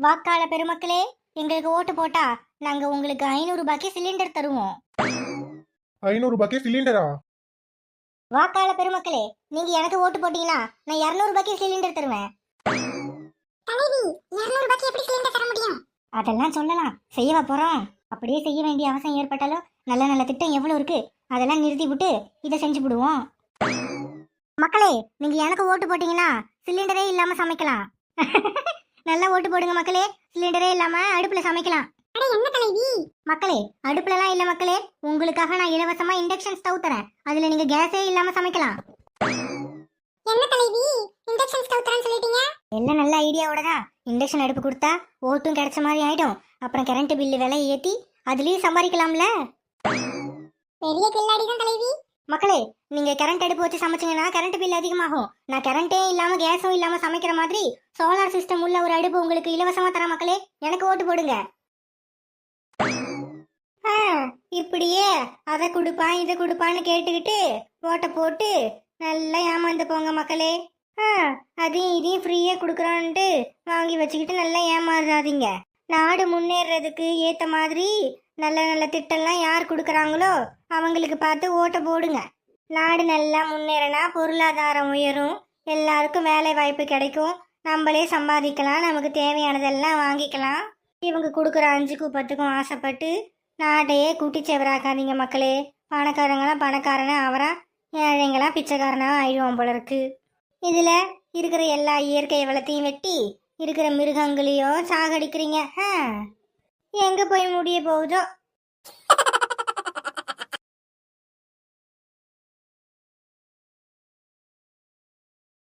வாக்காள பெருமக்களே, எங்களுக்கு ஓட்டு போட்டா நாங்க உங்களுக்கு 500 ரூபாய்க்கு சிலிண்டர் தருவோம். 500 ரூபாய்க்கு சிலிண்டரா? வாக்காள பெருமக்களே, நீங்க எனக்கு ஓட்டு போட்டீங்கன்னா நான் 200 ரூபாய்க்கு சிலிண்டர் தருவேன். தலைவி, 200 ரூபாய்க்கு எப்படி சிலிண்டர் தர முடியும்? அதெல்லாம் சொல்லலாம், செய்யவா போறோம். அப்படியே செய்ய வேண்டிய அவசியம் ஏற்பட்டாலும் நல்ல நல்ல திட்டம் எவ்வளவு இருக்கு, அதெல்லாம் நிறுத்தி விட்டு இதை செஞ்சு விடுவோம். மக்களே, நீங்க எனக்கு ஓட்டு போட்டீங்கன்னா சிலிண்டரே இல்லாம சமைக்கலாம். நல்லா ஓட்டு போடுங்க மக்களே, சிலிண்டரே இல்லாம அடுப்புல சமைக்கலாம். என்ன தலைவி? மக்களே, அடுப்புல எல்லாம் இல்ல மக்களே, உங்களுக்காக நான் இலவசமா இண்டக்ஷன் ஸ்டவ் தரேன். அதுல நீங்க கேஸே இல்லாம சமைக்கலாம். என்ன தலைவி, இண்டக்ஷன் ஸ்டவ் தரேன்னு சொல்லிட்டீங்க? எல்லாம் நல்ல ஐடியாவோட தான். இண்டக்ஷன் அடுப்பு கொடுத்தா ஓட்டும் கிடைச்ச மாதிரி ஆயிடும். அப்புறம் கரண்ட் பில்லு விலையை ஏத்தி அதுலயும் சம்பாதிக்கலாம்ல. பெரிய கில்லாடி தான் தலைவி. மக்களே, நீங்க கரண்ட் அடுப்பு வச்சு சமைச்சீங்கன்னா கரண்ட் பில் அதிகமாகும். நான் கரண்டே இல்லாம கேஸும் இல்லாம சமைக்கிற மாதிரி சோலார் சிஸ்டம் உள்ள ஒரு அடுப்பு உங்களுக்கு இலவசமா தர. மக்களே, எனக்கு ஓட்டு போடுங்க. இப்படியே அதை கொடுப்பான் இதை கொடுப்பான்னு கேட்டுக்கிட்டு ஓட்டை போட்டு நல்லா ஏமாந்து போங்க மக்களே. அதையும் இதையும் ஃப்ரீயா கொடுக்குறான்ட்டு வாங்கி வச்சுக்கிட்டு நல்லா ஏமாறாதீங்க. நாடு முன்னேறதுக்கு ஏத்த மாதிரி நல்ல நல்ல திட்டம்லாம் யார் கொடுக்குறாங்களோ அவங்களுக்கு பார்த்து ஓட்டை போடுங்க. நாடு நல்லா முன்னேறினா பொருளாதாரம் உயரும், எல்லாருக்கும் வேலை வாய்ப்பு கிடைக்கும், நம்மளே சம்பாதிக்கலாம், நமக்கு தேவையானதெல்லாம் வாங்கிக்கலாம். இவங்க கொடுக்குற 5க்கும் 10க்கும் ஆசைப்பட்டு நாட்டையே கூட்டி செவராக்காதீங்க மக்களே. பணக்காரங்களாம் பணக்காரனா அவரா, ஏழைங்களாம் பிச்சைக்காரனா ஆயிடுவோம் போல இருக்கு. இதுல இருக்கிற எல்லா இயற்கை வளத்தையும் வெட்டி இருக்கிற மிருகங்களையும் சாகடிக்கிறீங்க. எங்க போய் முடிய போகுதோ.